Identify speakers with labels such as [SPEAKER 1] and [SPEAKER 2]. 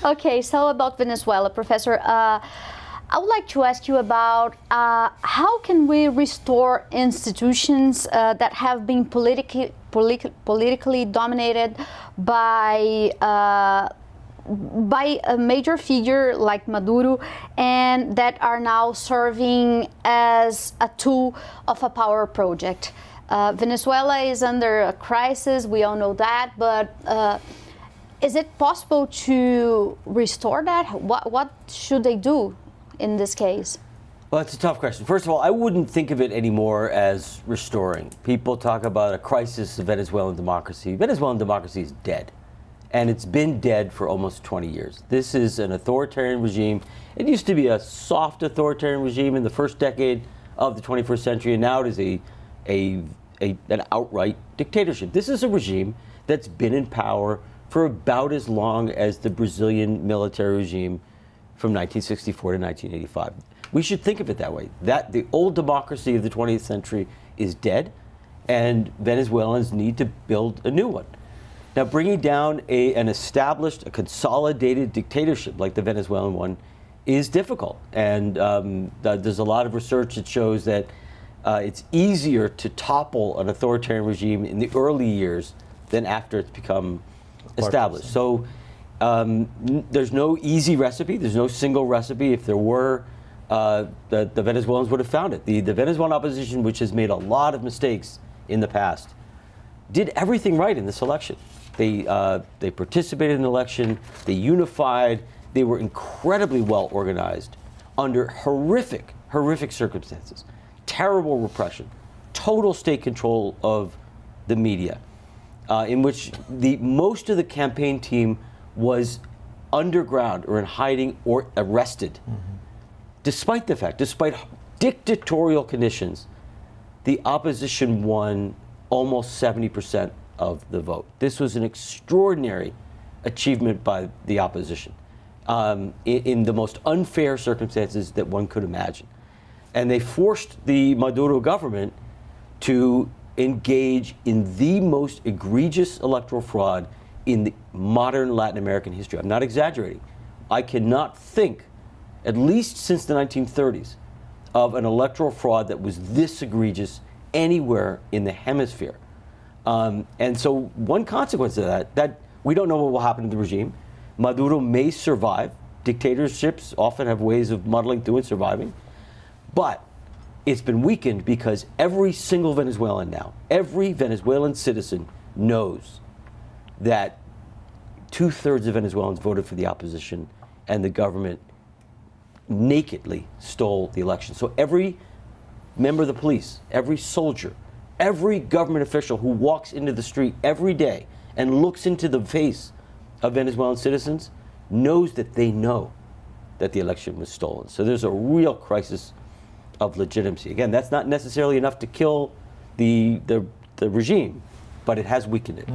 [SPEAKER 1] Okay, so about Venezuela, Professor, I would like to ask you about how can we restore institutions that have been politically dominated by a major figure like Maduro, and that are now serving as a tool of a power project. Venezuela is under a crisis, we all know that, but is it possible to restore that? What should they do in this case?
[SPEAKER 2] Well, it's a tough question. First of all, I wouldn't think of it anymore as restoring. People talk about a crisis of Venezuelan democracy. Venezuelan democracy is dead. And it's been dead for almost 20 years. This is an authoritarian regime. It used to be a soft authoritarian regime in the first decade of the 21st century, and now it is an outright dictatorship. This is a regime that's been in power for about as long as the Brazilian military regime from 1964 to 1985. We should think of it that way, that the old democracy of the 20th century is dead, and Venezuelans need to build a new one. Now, bringing down an established, a consolidated dictatorship like the Venezuelan one is difficult. And there's a lot of research that shows that it's easier to topple an authoritarian regime in the early years than after it's become established. So there's no easy recipe. There's no single recipe. If there were, the Venezuelans would have found it. The Venezuelan opposition, which has made a lot of mistakes in the past, did everything right in this election. They participated in the election, they unified, they were incredibly well organized under horrific circumstances, terrible repression, total state control of the media, in which most of the campaign team was underground or in hiding or arrested. Despite dictatorial conditions, the opposition won almost 70% of the vote. This was an extraordinary achievement by the opposition in the most unfair circumstances that one could imagine. And they forced the Maduro government to engage in the most egregious electoral fraud in the modern Latin American history. I'm not exaggerating. I cannot think, at least since the 1930s, of an electoral fraud that was this egregious anywhere in the hemisphere. And so one consequence of that we don't know what will happen to the regime. Maduro may survive. Dictatorships often have ways of muddling through and surviving. But it's been weakened because every single Venezuelan now, every Venezuelan citizen knows that 2/3 of Venezuelans voted for the opposition and the government nakedly stole the election. So every member of the police, every soldier, every government official who walks into the street every day and looks into the face of Venezuelan citizens knows that they know that the election was stolen. So there's a real crisis of legitimacy. Again, that's not necessarily enough to kill the regime, but it has weakened it.